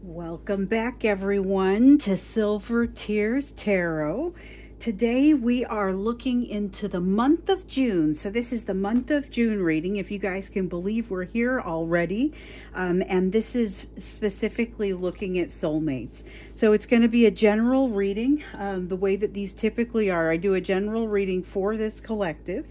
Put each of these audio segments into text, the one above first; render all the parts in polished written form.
Welcome back, everyone, to Silver Tears Tarot. Today we are looking into the month of June. So this is the month of June reading, if you guys can believe we're here already. And this is specifically looking at soulmates. So it's going to be a general reading. The way that these typically are, I do a general reading for this collective.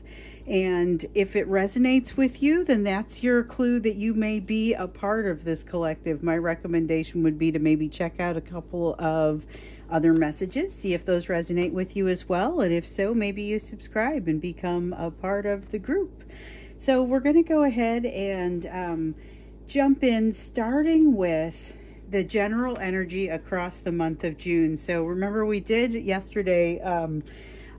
And if it resonates with you, then that's your clue that you may be a part of this collective. My recommendation would be to maybe check out a couple of other messages, see if those resonate with you as well. And if so, maybe you subscribe and become a part of the group. So we're going to go ahead and jump in, starting with the general energy across the month of June. So remember, we did yesterday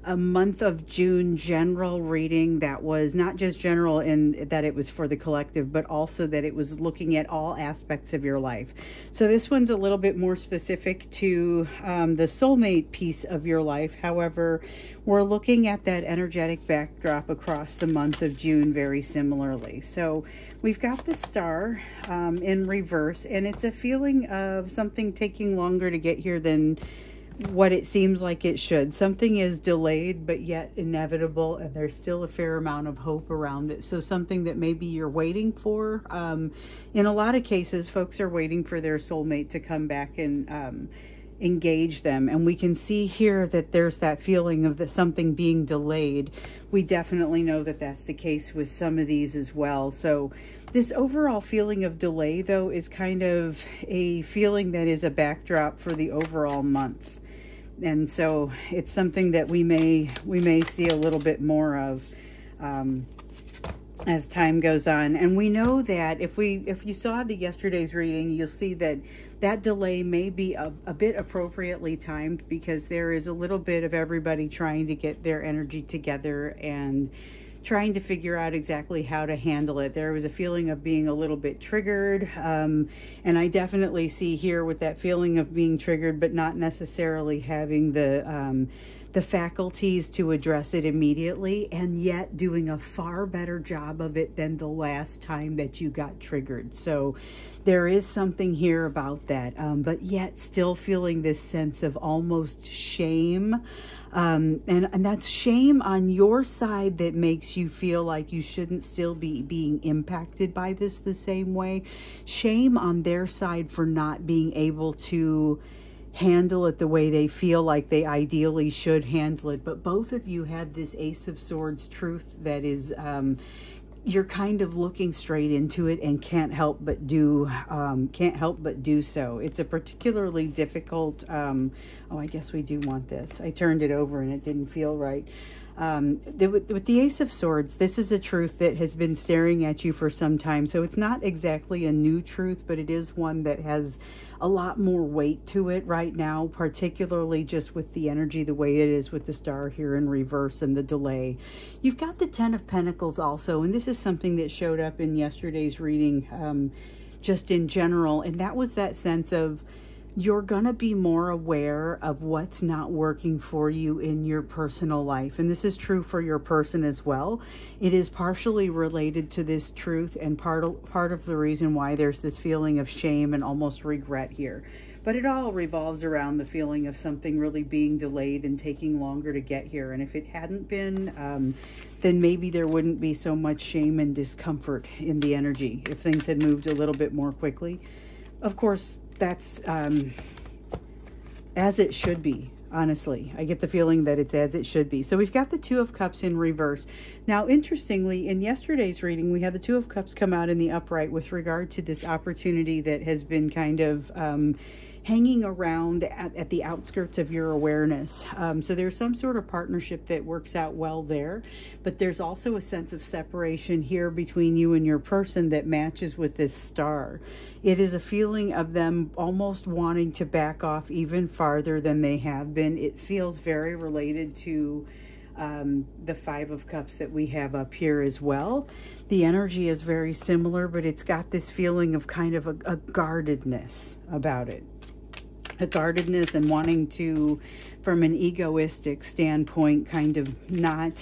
a month of June general reading that was not just general in that it was for the collective, but also that it was looking at all aspects of your life. So this one's a little bit more specific to the soulmate piece of your life. However, we're looking at that energetic backdrop across the month of June very similarly. So we've got the star in reverse, and it's a feeling of something taking longer to get here than what it seems like it should. Something is delayed but yet inevitable, and there's still a fair amount of hope around it. So something that maybe you're waiting for. In a lot of cases, folks are waiting for their soulmate to come back and engage them, and we can see here that there's that feeling of something being delayed. We definitely know that that's the case with some of these as well. So this overall feeling of delay, though, is kind of a feeling that is a backdrop for the overall month. And so it's something that we may see a little bit more of as time goes on. And we know that if you saw yesterday's reading, you'll see that that delay may be a bit appropriately timed, because there is a little bit of everybody trying to get their energy together and trying to figure out exactly how to handle it. There was a feeling of being a little bit triggered, and I definitely see here with that feeling of being triggered, but not necessarily having the faculties to address it immediately, and yet doing a far better job of it than the last time that you got triggered. So there is something here about that, but yet still feeling this sense of almost shame. And that's shame on your side that makes you feel like you shouldn't still be being impacted by this the same way. Shame on their side for not being able to handle it the way they feel like they ideally should handle it. But both of you have this Ace of Swords truth that is, you're kind of looking straight into it and can't help but do so. It's a particularly difficult, oh, I guess we do want this. I turned it over and it didn't feel right. With the Ace of Swords, this is a truth that has been staring at you for some time. So it's not exactly a new truth, but it is one that has a lot more weight to it right now, particularly just with the energy the way it is with the star here in reverse and the delay. You've got the Ten of Pentacles also, and this is something that showed up in yesterday's reading, just in general, and that was that sense of you're going to be more aware of what's not working for you in your personal life. And this is true for your person as well. It is partially related to this truth, and part of the reason why there's this feeling of shame and almost regret here. But it all revolves around the feeling of something really being delayed and taking longer to get here. And if it hadn't been, then maybe there wouldn't be so much shame and discomfort in the energy if things had moved a little bit more quickly. Of course, that's as it should be, honestly. I get the feeling that it's as it should be. So we've got the Two of Cups in reverse. Now, interestingly, in yesterday's reading, we had the Two of Cups come out in the upright with regard to this opportunity that has been kind of hanging around at the outskirts of your awareness. So there's some sort of partnership that works out well there, but there's also a sense of separation here between you and your person that matches with this star. It is a feeling of them almost wanting to back off even farther than they have been. It feels very related to the Five of Cups that we have up here as well. The energy is very similar, but it's got this feeling of kind of a guardedness about it. A guardedness and wanting to, from an egoistic standpoint, kind of not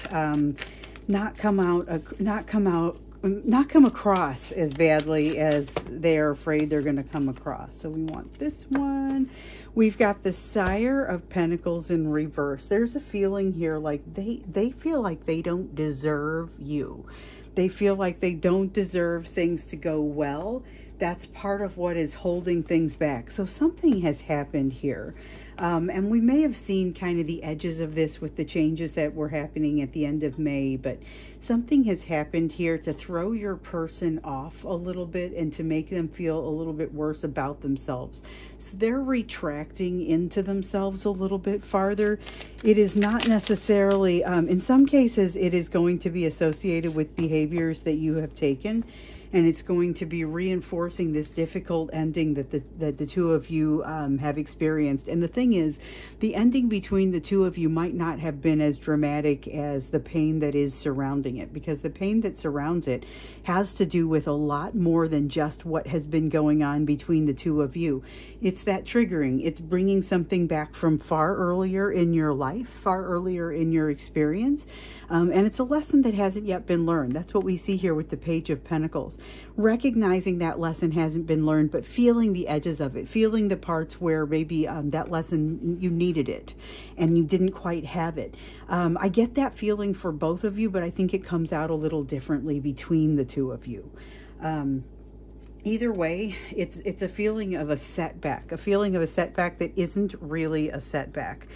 come out not come across as badly as they're afraid they're going to come across. So we want this one. We've got the Sire of Pentacles in reverse. There's a feeling here like they feel like they don't deserve you. They feel like they don't deserve things to go well. That's part of what is holding things back. So something has happened here. And we may have seen kind of the edges of this with the changes that were happening at the end of May, but something has happened here to throw your person off a little bit and to make them feel a little bit worse about themselves. So they're retracting into themselves a little bit farther. It is not necessarily, in some cases, it is going to be associated with behaviors that you have taken. And it's going to be reinforcing this difficult ending that the two of you have experienced. And the thing is, the ending between the two of you might not have been as dramatic as the pain that is surrounding it, because the pain that surrounds it has to do with a lot more than just what has been going on between the two of you. It's that triggering. It's bringing something back from far earlier in your life, far earlier in your experience. And it's a lesson that hasn't yet been learned. That's what we see here with the Page of Pentacles. Recognizing that lesson hasn't been learned, but feeling the edges of it, feeling the parts where maybe that lesson, you needed it and you didn't quite have it. I get that feeling for both of you, but I think it comes out a little differently between the two of you. Either way, it's a feeling of a setback that isn't really a setback.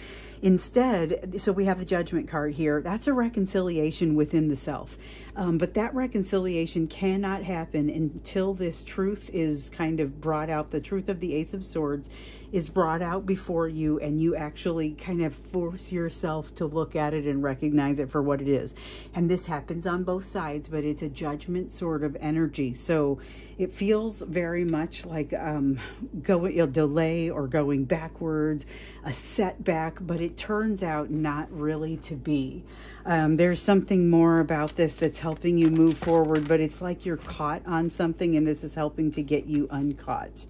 Instead, so we have the Judgment card here. That's a reconciliation within the self. But that reconciliation cannot happen until this truth is kind of brought out. The truth of the Ace of Swords is brought out before you, and you actually kind of force yourself to look at it and recognize it for what it is. And this happens on both sides, but it's a judgment sort of energy. So it feels very much like a delay or going backwards, a setback, but it turns out not really to be. There's something more about this that's helping you move forward, but it's like you're caught on something, and this is helping to get you uncaught.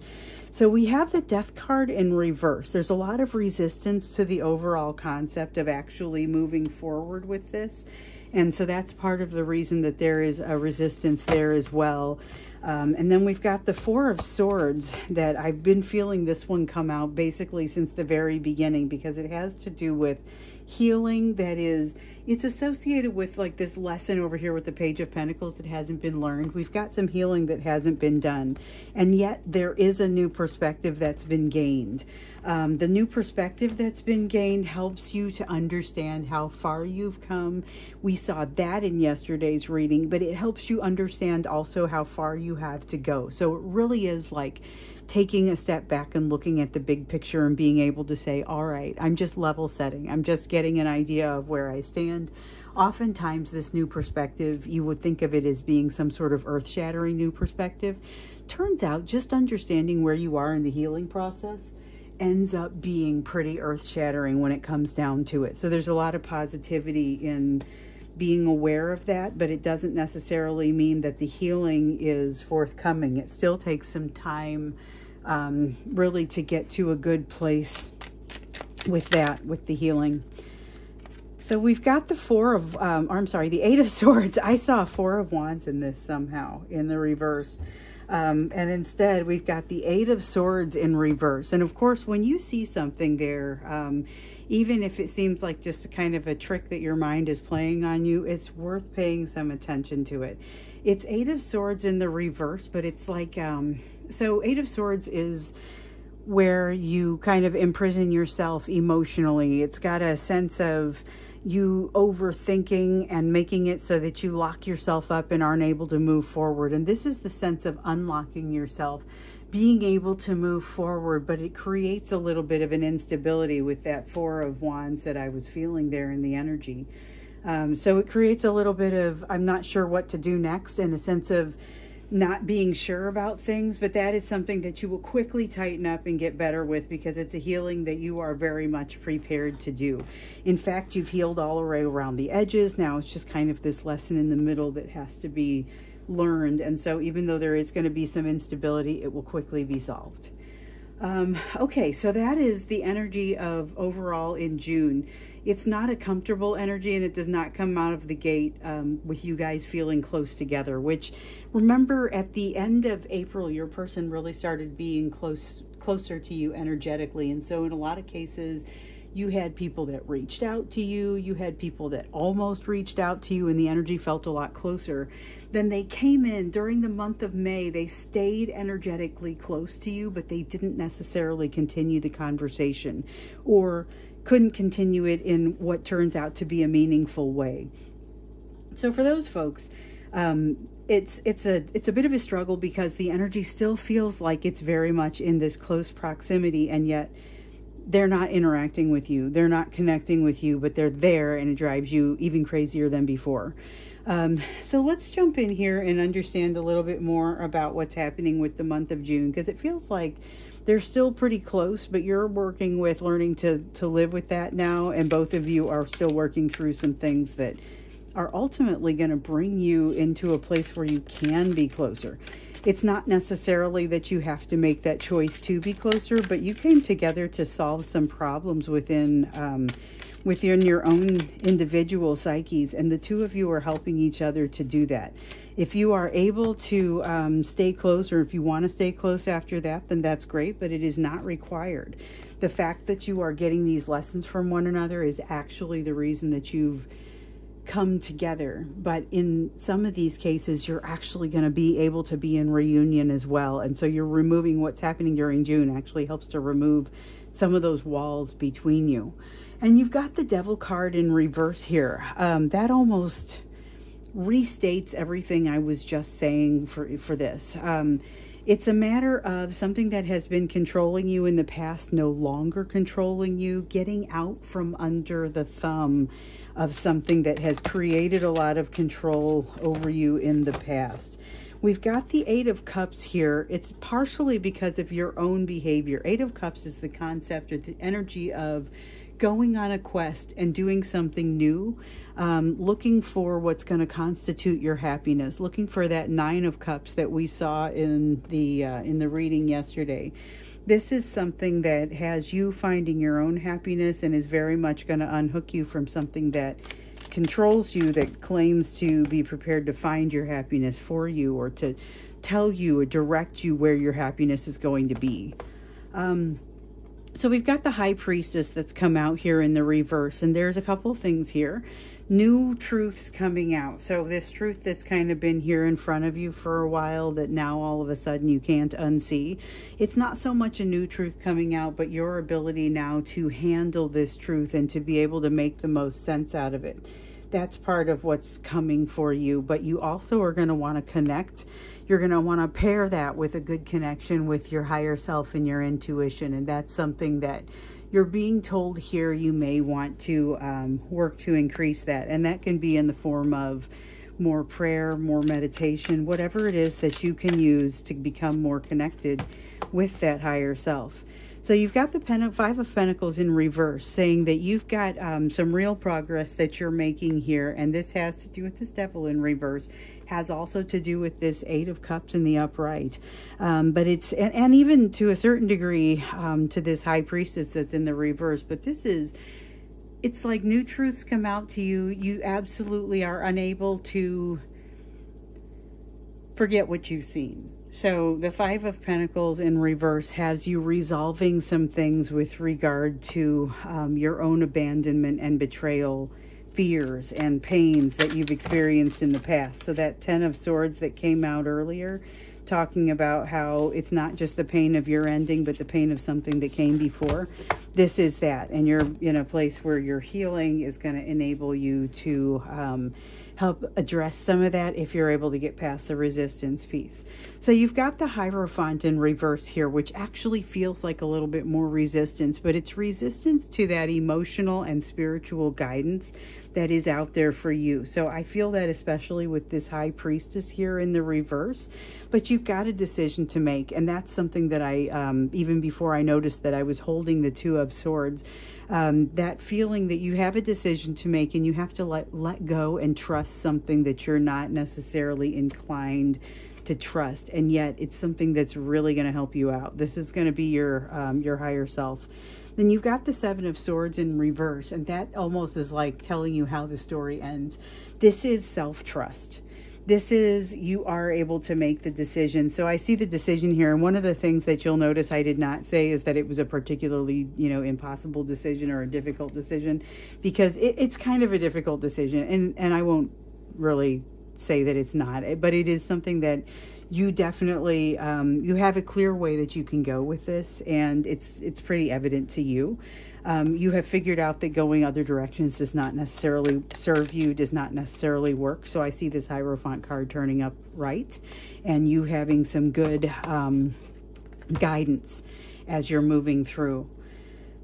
So we have the Death card in reverse. There's a lot of resistance to the overall concept of actually moving forward with this. And so that's part of the reason that there is a resistance there as well. And then we've got the Four of Swords, that I've been feeling this one come out basically since the very beginning, because it has to do with healing. That is, it's associated with like this lesson over here with the Page of Pentacles that hasn't been learned. We've got some healing that hasn't been done, and yet there is a new perspective that's been gained. The new perspective that's been gained helps you to understand how far you've come. We saw that in yesterday's reading, but it helps you understand also how far you have to go. So it really is like taking a step back and looking at the big picture and being able to say, all right, I'm just level setting. I'm just getting an idea of where I stand. Oftentimes this new perspective, you would think of it as being some sort of earth-shattering new perspective. Turns out just understanding where you are in the healing process ends up being pretty earth-shattering when it comes down to it. So there's a lot of positivity in being aware of that, but it doesn't necessarily mean that the healing is forthcoming. It still takes some time really to get to a good place with that, with the healing. So we've got the Eight of Swords. I saw a Four of Wands in this somehow, in the reverse. And instead, we've got the Eight of Swords in reverse. And of course, when you see something there, even if it seems like just a kind of a trick that your mind is playing on you, it's worth paying some attention to it. It's Eight of Swords in the reverse, but it's like, so Eight of Swords is where you kind of imprison yourself emotionally. It's got a sense of you overthinking and making it so that you lock yourself up and aren't able to move forward. And this is the sense of unlocking yourself, being able to move forward, but it creates a little bit of an instability with that Four of Wands that I was feeling there in the energy. So it creates a little bit of, I'm not sure what to do next, and a sense of not being sure about things, but that is something that you will quickly tighten up and get better with, because it's a healing that you are very much prepared to do. In fact, you've healed all the way around the edges. Now it's just kind of this lesson in the middle that has to be learned. And so even though there is going to be some instability, it will quickly be solved. Okay, so that is the energy of overall in June. It's not a comfortable energy, and it does not come out of the gate with you guys feeling close together, which, remember, at the end of April, your person really started being closer to you energetically. And so in a lot of cases, you had people that reached out to you. You had people that almost reached out to you, and the energy felt a lot closer. Then they came in during the month of May. They stayed energetically close to you, but they didn't necessarily continue the conversation, or couldn't continue it in what turns out to be a meaningful way. So for those folks, it's a bit of a struggle, because the energy still feels like it's very much in this close proximity, and yet they're not interacting with you. They're not connecting with you, but they're there, and it drives you even crazier than before. So let's jump in here and understand a little bit more about what's happening with the month of June, because it feels like they're still pretty close, but you're working with learning to live with that now, and both of you are still working through some things that are ultimately going to bring you into a place where you can be closer. It's not necessarily that you have to make that choice to be closer, but you came together to solve some problems within your own individual psyches, and the two of you are helping each other to do that. If you are able to stay close, or if you want to stay close after that, then that's great, but it is not required. The fact that you are getting these lessons from one another is actually the reason that you've come together. But in some of these cases, you're actually going to be able to be in reunion as well. And so you're removing what's happening during June actually helps to remove some of those walls between you. And you've got the Devil card in reverse here. That almost restates everything I was just saying for this. It's a matter of something that has been controlling you in the past no longer controlling you, getting out from under the thumb of something that has created a lot of control over you in the past. We've got the Eight of Cups here. It's partially because of your own behavior. Eight of Cups is the concept or the energy of going on a quest and doing something new, looking for what's going to constitute your happiness, looking for that Nine of Cups that we saw in the reading yesterday. This is something that has you finding your own happiness and is very much going to unhook you from something that controls you, that claims to be prepared to find your happiness for you, or to tell you or direct you where your happiness is going to be. So we've got the High Priestess that's come out here in the reverse, and there's a couple things here. New truths coming out. So this truth that's kind of been here in front of you for a while that now all of a sudden you can't unsee. It's not so much a new truth coming out, but your ability now to handle this truth and to be able to make the most sense out of it. That's part of what's coming for you, but you also are going to want to connect. You're going to want to pair that with a good connection with your higher self and your intuition, and that's something that you're being told here you may want to work to increase that, and that can be in the form of more prayer, more meditation, whatever it is that you can use to become more connected with that higher self. So you've got the Five of Pentacles in reverse, saying that you've got some real progress that you're making here, and this has to do with this Devil in reverse, has also to do with this Eight of Cups in the upright. But it's, and even to a certain degree, to this High Priestess that's in the reverse. But this is, it's like new truths come out to you. You absolutely are unable to forget what you've seen. So the Five of Pentacles in reverse has you resolving some things with regard to your own abandonment and betrayal, fears and pains that you've experienced in the past. So that Ten of Swords that came out earlier, talking about how it's not just the pain of your ending, but the pain of something that came before. This is that. And you're in a place where your healing is going to enable you to help address some of that if you're able to get past the resistance piece. So you've got the Hierophant in reverse here, which actually feels like a little bit more resistance, but it's resistance to that emotional and spiritual guidance that is out there for you. So I feel that especially with this High Priestess here in the reverse, but you've got a decision to make. And that's something that I, even before I noticed that I was holding the Two of Swords, that feeling that you have a decision to make and you have to let go and trust something that you're not necessarily inclined to trust, and yet it's something that's really going to help you out. This is going to be your higher self. Then you've got the Seven of Swords in reverse, and that almost is like telling you how the story ends. This is self-trust. This is, you are able to make the decision. So I see the decision here. And one of the things that you'll notice I did not say is that it was a particularly, impossible decision or a difficult decision, because it's kind of a difficult decision. And I won't really say that it's not, but it is something that you definitely, you have a clear way that you can go with this. And it's pretty evident to you. You have figured out that going other directions does not necessarily serve you, does not necessarily work. So I see this Hierophant card turning up right, and you having some good guidance as you're moving through.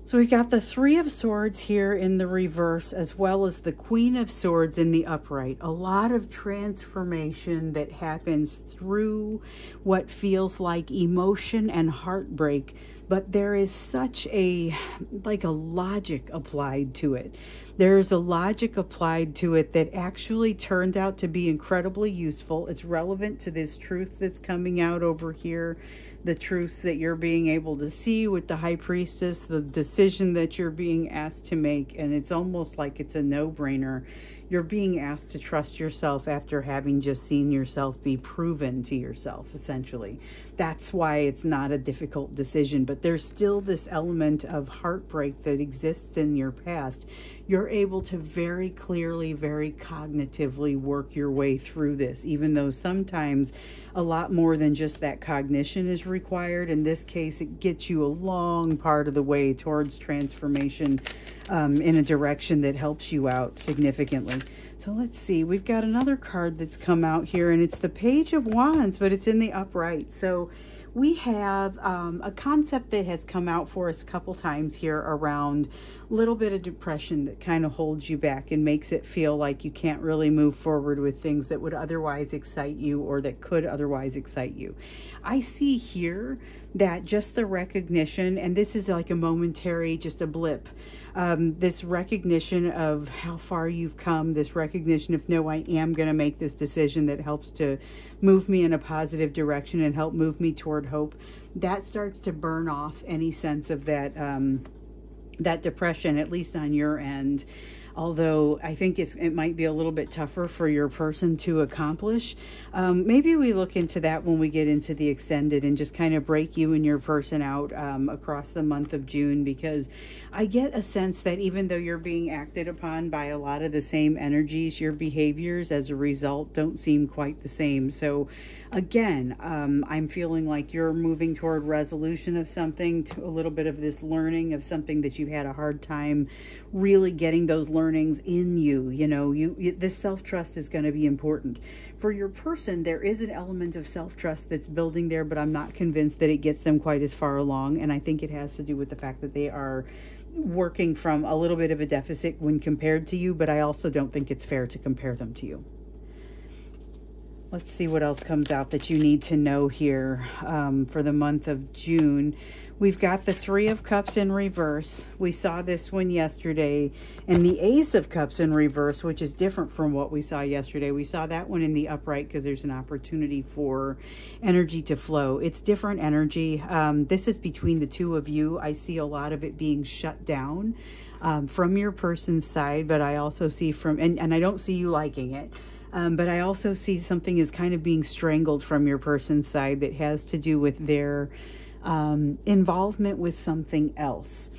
So we got the Three of Swords here in the reverse, as well as the Queen of Swords in the upright. A lot of transformation that happens through what feels like emotion and heartbreak, but there is such a logic applied to it. There's a logic applied to it that actually turned out to be incredibly useful. It's relevant to this truth that's coming out over here, the truths that you're being able to see with the High Priestess, the decision that you're being asked to make, and it's almost like it's a no-brainer. You're being asked to trust yourself after having just seen yourself be proven to yourself, essentially. That's why it's not a difficult decision, but there's still this element of heartbreak that exists in your past. You're able to very clearly, very cognitively work your way through this, even though sometimes a lot more than just that cognition is required. In this case, it gets you a long part of the way towards transformation in a direction that helps you out significantly. So let's see, we've got another card that's come out here, and it's the Page of Wands, but it's in the upright. So we have a concept that has come out for us a couple times here around a little bit of depression that kind of holds you back and makes it feel like you can't really move forward with things that would otherwise excite you or that could otherwise excite you. I see here that just the recognition, and this is like a momentary, just a blip, this recognition of how far you've come, this recognition of, no, I am going to make this decision that helps to move me in a positive direction and help move me toward hope, that starts to burn off any sense of that, that depression, at least on your end. Although I think it might be a little bit tougher for your person to accomplish. Maybe we look into that when we get into the extended and just kind of break you and your person out across the month of June, because I get a sense that even though you're being acted upon by a lot of the same energies, your behaviors as a result don't seem quite the same. So again, I'm feeling like you're moving toward resolution of something, to a little bit of this learning of something that you've had a hard time really getting those learnings in you. This self-trust is going to be important. For your person, there is an element of self-trust that's building there, but I'm not convinced that it gets them quite as far along. And I think it has to do with the fact that they are working from a little bit of a deficit when compared to you, but I also don't think it's fair to compare them to you. Let's see what else comes out that you need to know here for the month of June. We've got the Three of Cups in reverse. We saw this one yesterday. And the Ace of Cups in reverse, which is different from what we saw yesterday. We saw that one in the upright because there's an opportunity for energy to flow. It's different energy. This is between the two of you. I see a lot of it being shut down from your person's side, but I also see from, and I don't see you liking it. But I also see something is kind of being strangled from your person's side that has to do with their involvement with something else.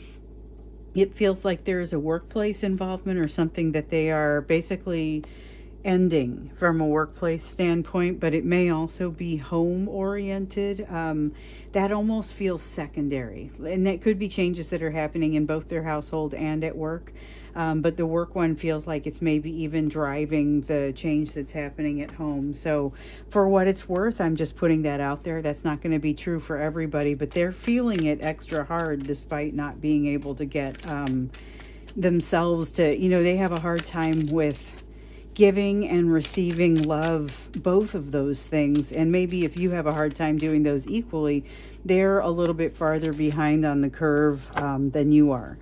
It feels like there is a workplace involvement or something that they are basically ending from a workplace standpoint, but it may also be home oriented. That almost feels secondary, and that could be changes that are happening in both their household and at work. But the work one feels like it's maybe even driving the change that's happening at home. So for what it's worth, I'm just putting that out there. That's not going to be true for everybody, but they're feeling it extra hard despite not being able to get themselves to, they have a hard time with giving and receiving love, both of those things. And maybe if you have a hard time doing those equally, they're a little bit farther behind on the curve than you are.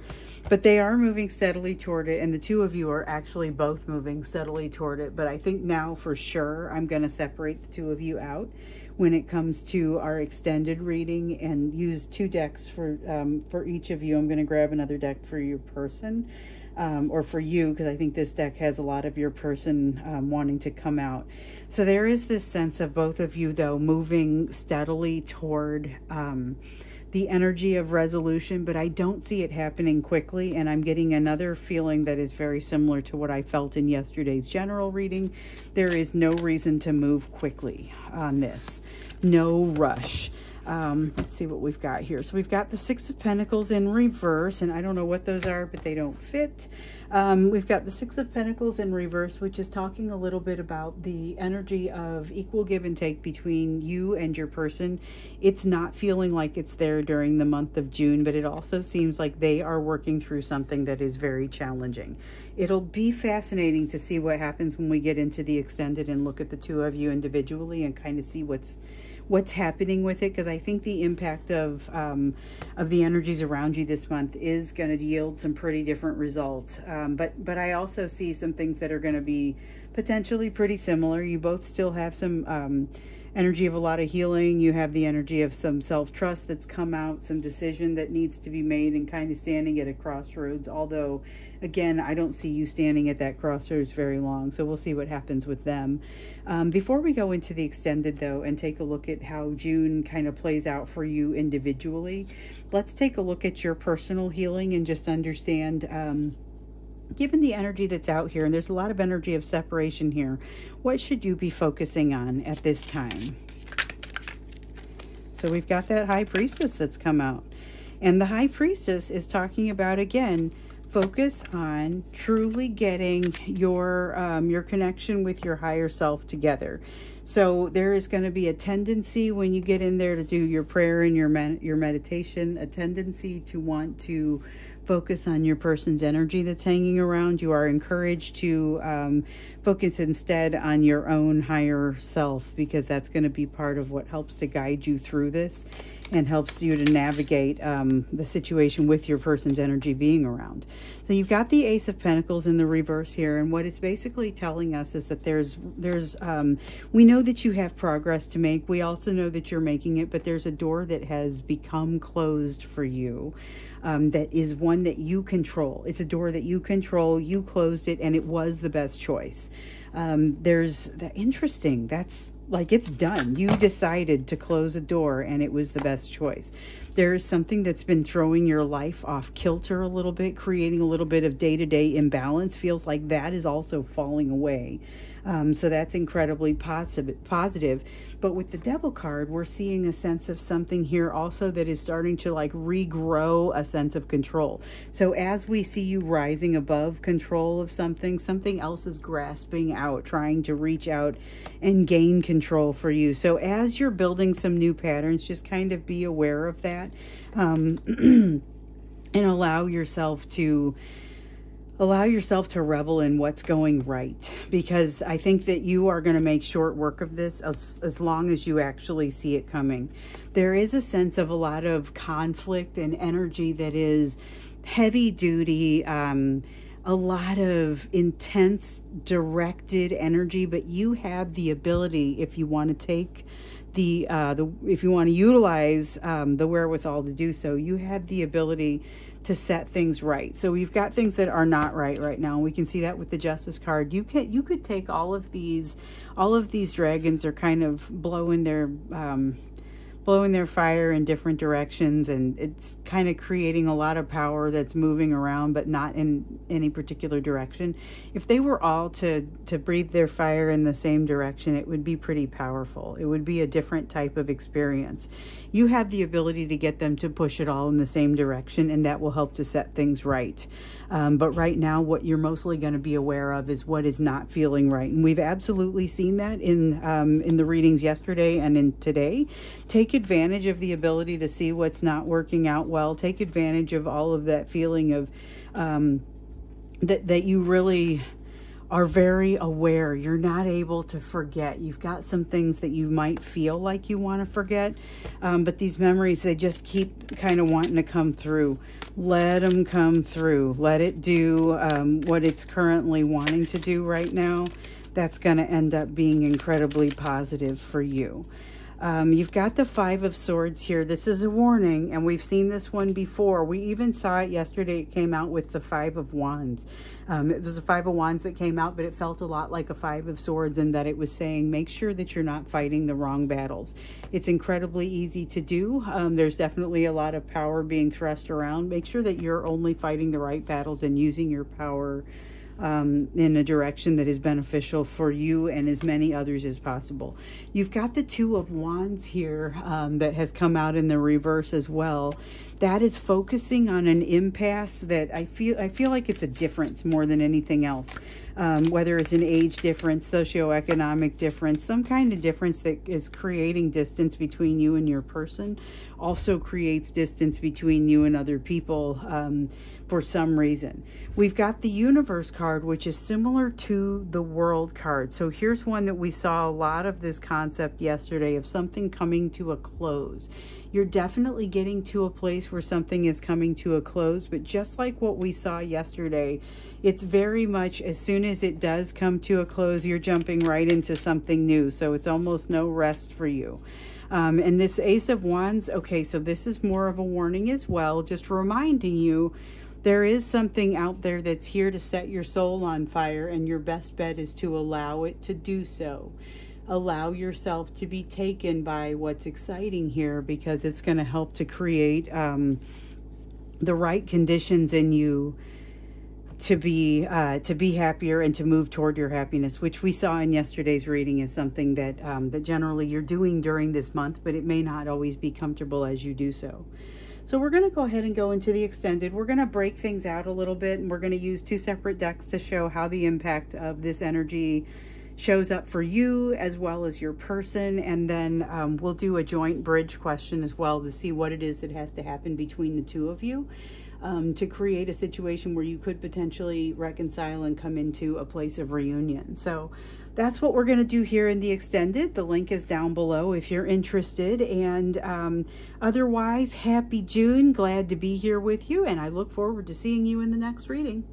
But they are moving steadily toward it, and the two of you are actually both moving steadily toward it. But I think now for sure I'm going to separate the two of you out when it comes to our extended reading, and use two decks for each of you. I'm going to grab another deck for your person, or for you, because I think this deck has a lot of your person wanting to come out. So there is this sense of both of you, though, moving steadily toward the energy of resolution, but I don't see it happening quickly. And I'm getting another feeling that is very similar to what I felt in yesterday's general reading. There is no reason to move quickly on this. No rush. Let's see what we've got here. So we've got the Six of Pentacles in reverse, and I don't know what those are, but they don't fit. We've got the Six of Pentacles in reverse, which is talking a little bit about the energy of equal give and take between you and your person. It's not feeling like it's there during the month of June, but it also seems like they are working through something that is very challenging. It'll be fascinating to see what happens when we get into the extended and look at the two of you individually and kind of see what's happening with it, because I think the impact of the energies around you this month is going to yield some pretty different results. But I also see some things that are going to be potentially pretty similar. You both still have some energy of a lot of healing. You have the energy of some self-trust that's come out, some decision that needs to be made, and kind of standing at a crossroads. Although, again, I don't see you standing at that crossroads very long, so we'll see what happens with them. Before we go into the extended, though, and take a look at how June kind of plays out for you individually, let's take a look at your personal healing and just understand, given the energy that's out here, and there's a lot of energy of separation here, what should you be focusing on at this time? So we've got that High Priestess that's come out. And the High Priestess is talking about, again, focus on truly getting your connection with your higher self together. So there is going to be a tendency when you get in there to do your prayer and your meditation, a tendency to want to focus on your person's energy that's hanging around. You are encouraged to focus instead on your own higher self, because that's going to be part of what helps to guide you through this and helps you to navigate the situation with your person's energy being around. So you've got the Ace of Pentacles in the reverse here, and what it's basically telling us is that we know that you have progress to make. We also know that you're making it, but there's a door that has become closed for you. That is one that you control. It's a door that you control. You closed it, and it was the best choice. There's the interesting, that's like, it's done. You decided to close a door, and it was the best choice. There is something that's been throwing your life off kilter a little bit, creating a little bit of day-to-day imbalance. Feels like that is also falling away. So that's incredibly positive. But with the Devil card, we're seeing a sense of something here also that is starting to like regrow a sense of control. So as we see you rising above control of something, something else is grasping out, trying to reach out and gain control for you. So as you're building some new patterns, just kind of be aware of that, and allow yourself to revel in what's going right, because I think that you are going to make short work of this as long as you actually see it coming. There is a sense of a lot of conflict and energy that is heavy duty, a lot of intense directed energy, but you have the ability, if you want to take if you want to utilize the wherewithal to do so, you have the ability to set things right. So we've got things that are not right now. We can see that with the Justice card. You could take all of these dragons are kind of blowing their fire in different directions, and it's kind of creating a lot of power that's moving around, but not in any particular direction. If they were all to breathe their fire in the same direction, it would be pretty powerful. It would be a different type of experience. You have the ability to get them to push it all in the same direction, and that will help to set things right. But right now, what you're mostly going to be aware of is what is not feeling right. And we've absolutely seen that in the readings yesterday and in today. Take advantage of the ability to see what's not working out well. Take advantage of all of that feeling of that you really are very aware. You're not able to forget. You've got some things that you might feel like you want to forget, but these memories, they just keep kind of wanting to come through. Let them come through. Let it do what it's currently wanting to do right now. That's going to end up being incredibly positive for you. You've got the Five of Swords here. This is a warning, and we've seen this one before. We even saw it yesterday. It came out with the Five of Wands. It was a Five of Wands that came out, but it felt a lot like a Five of Swords in that it was saying, make sure that you're not fighting the wrong battles. It's incredibly easy to do. There's definitely a lot of power being thrust around. Make sure that you're only fighting the right battles and using your power in a direction that is beneficial for you and as many others as possible. You've got the Two of Wands here that has come out in the reverse as well. That is focusing on an impasse that I feel like it's a difference more than anything else. Whether it's an age difference, socioeconomic difference, some kind of difference that is creating distance between you and your person, also creates distance between you and other people for some reason. We've got the Universe card, which is similar to the World card. So here's one that we saw a lot of this concept yesterday of something coming to a close. You're definitely getting to a place where something is coming to a close, but just like what we saw yesterday, it's very much as soon as it does come to a close, you're jumping right into something new. So it's almost no rest for you. And this Ace of Wands, okay, so this is more of a warning as well, just reminding you there is something out there that's here to set your soul on fire, and your best bet is to allow it to do so. Allow yourself to be taken by what's exciting here, because it's going to help to create the right conditions in you to be happier and to move toward your happiness, which we saw in yesterday's reading is something that that generally you're doing during this month, but it may not always be comfortable as you do so. So we're going to go ahead and go into the extended. We're going to break things out a little bit, and we're going to use two separate decks to show how the impact of this energy shows up for you as well as your person. And then we'll do a joint bridge question as well to see what it is that has to happen between the two of you to create a situation where you could potentially reconcile and come into a place of reunion. So that's what we're going to do here in the extended. The link is down below if you're interested. And otherwise, happy June. Glad to be here with you, and I look forward to seeing you in the next reading.